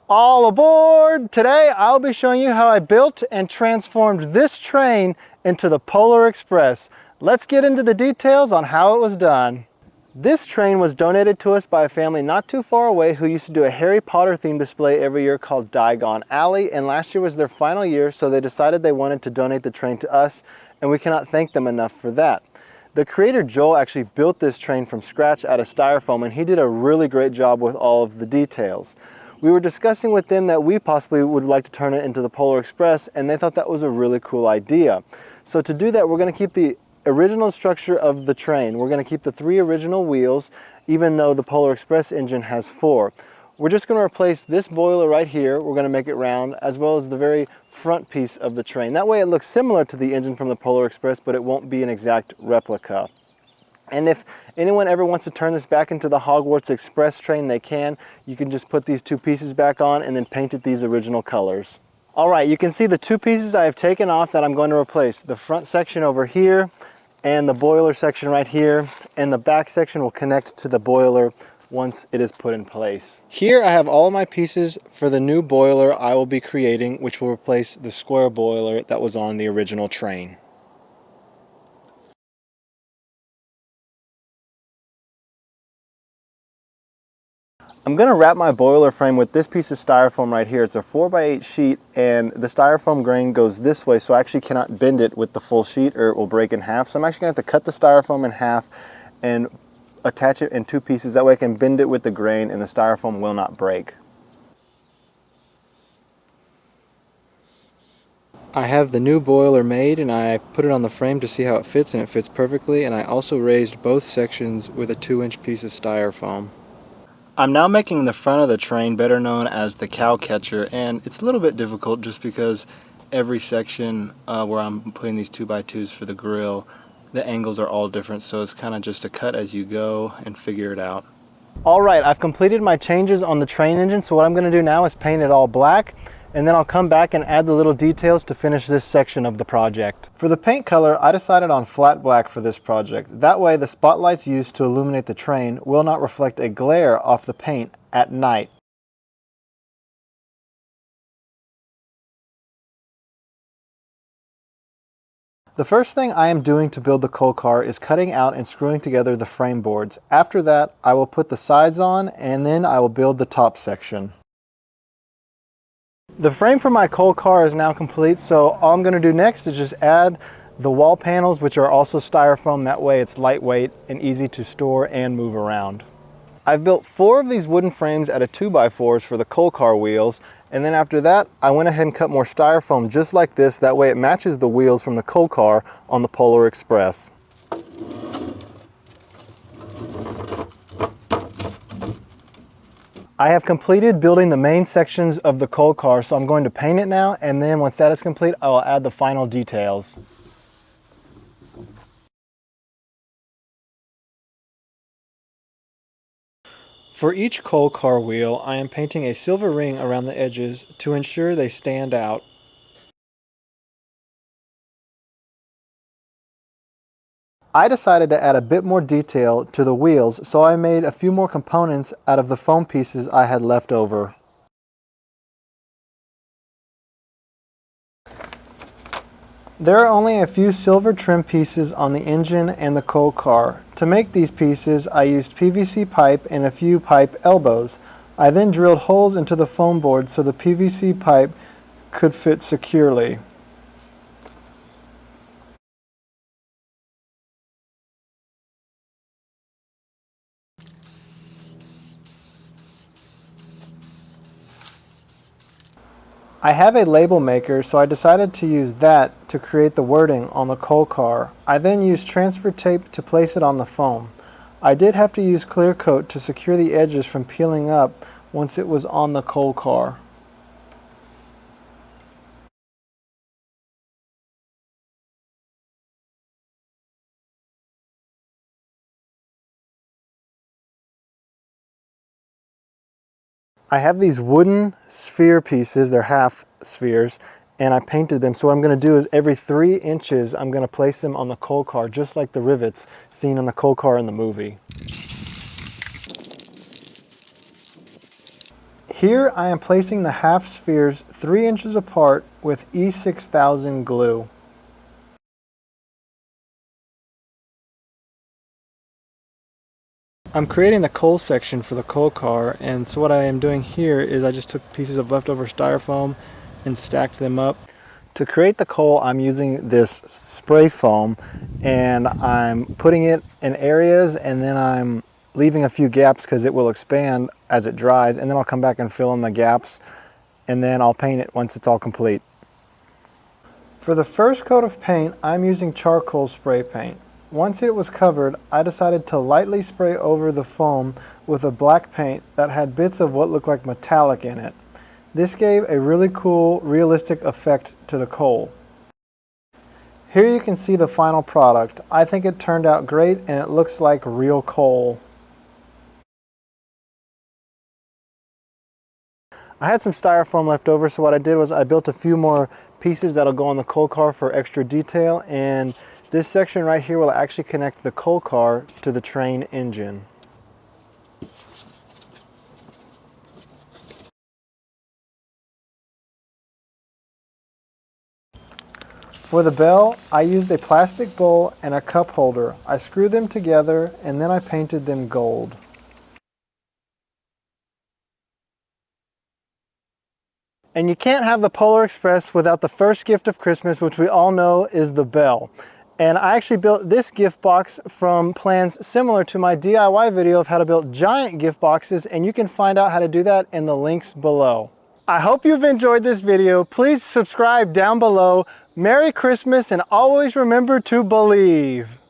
All aboard! Today I'll be showing you how I built and transformed this train into the Polar Express. Let's get into the details on how it was done. This train was donated to us by a family not too far away who used to do a Harry Potter themed display every year called Diagon Alley, and last year was their final year, so they decided they wanted to donate the train to us, and we cannot thank them enough for that. The creator Joel actually built this train from scratch out of styrofoam, and he did a really great job with all of the details. We were discussing with them that we possibly would like to turn it into the Polar Express, and they thought that was a really cool idea. So to do that, we're going to keep the original structure of the train. We're going to keep the 3 original wheels, even though the Polar Express engine has 4. We're just going to replace this boiler right here. We're going to make it round, as well as the very front piece of the train. That way it looks similar to the engine from the Polar Express, but it won't be an exact replica. And if anyone ever wants to turn this back into the Hogwarts Express train, they can. You can just put these 2 pieces back on and then paint it these original colors. All right, you can see the 2 pieces I have taken off that I'm going to replace. The front section over here and the boiler section right here, and the back section will connect to the boiler once it is put in place. Here I have all of my pieces for the new boiler I will be creating, which will replace the square boiler that was on the original train. I'm going to wrap my boiler frame with this piece of styrofoam right here. It's a 4x8 sheet, and the styrofoam grain goes this way, so I actually cannot bend it with the full sheet or it will break in half. So I'm actually going to have to cut the styrofoam in half and attach it in 2 pieces. That way I can bend it with the grain and the styrofoam will not break. I have the new boiler made, and I put it on the frame to see how it fits, and it fits perfectly. And I also raised both sections with a 2-inch piece of styrofoam. I'm now making the front of the train, better known as the cow catcher, and it's a little bit difficult just because every section where I'm putting these 2x2s for the grill, the angles are all different, so it's kind of just a cut as you go and figure it out. All right, I've completed my changes on the train engine, so what I'm going to do now is paint it all black, and then I'll come back and add the little details to finish this section of the project. For the paint color, I decided on flat black for this project. That way the spotlights used to illuminate the train will not reflect a glare off the paint at night. The first thing I am doing to build the coal car is cutting out and screwing together the frame boards. After that, I will put the sides on, and then I will build the top section. The frame for my coal car is now complete, so all I'm going to do next is just add the wall panels, which are also styrofoam. That way it's lightweight and easy to store and move around. I've built 4 of these wooden frames out of 2x4s for the coal car wheels, and then after that I went ahead and cut more styrofoam just like this. That way it matches the wheels from the coal car on the Polar Express. I have completed building the main sections of the coal car, so I'm going to paint it now, and then once that is complete, I will add the final details. For each coal car wheel, I am painting a silver ring around the edges to ensure they stand out. I decided to add a bit more detail to the wheels, so I made a few more components out of the foam pieces I had left over. There are only a few silver trim pieces on the engine and the coal car. To make these pieces, I used PVC pipe and a few pipe elbows. I then drilled holes into the foam board so the PVC pipe could fit securely. I have a label maker, so I decided to use that to create the wording on the coal car. I then used transfer tape to place it on the foam. I did have to use clear coat to secure the edges from peeling up once it was on the coal car. I have these wooden sphere pieces, they're half spheres, and I painted them. So what I'm going to do is every 3 inches I'm going to place them on the coal car, just like the rivets seen on the coal car in the movie. Here I am placing the half spheres 3 inches apart with E6000 glue. I'm creating the coal section for the coal car, and so what I am doing here is I just took pieces of leftover styrofoam and stacked them up. To create the coal, I'm using this spray foam, and I'm putting it in areas, and then I'm leaving a few gaps because it will expand as it dries, and then I'll come back and fill in the gaps, and then I'll paint it once it's all complete. For the first coat of paint, I'm using charcoal spray paint. Once it was covered, I decided to lightly spray over the foam with a black paint that had bits of what looked like metallic in it. This gave a really cool, realistic effect to the coal. Here you can see the final product. I think it turned out great and it looks like real coal. I had some styrofoam left over, so what I did was I built a few more pieces that'll go on the coal car for extra detail, and this section right here will actually connect the coal car to the train engine. For the bell, I used a plastic bowl and a cup holder. I screwed them together and then I painted them gold. And you can't have the Polar Express without the first gift of Christmas, which we all know is the bell. And I actually built this gift box from plans similar to my DIY video of how to build giant gift boxes, and you can find out how to do that in the links below. I hope you've enjoyed this video. Please subscribe down below. Merry Christmas, and always remember to believe.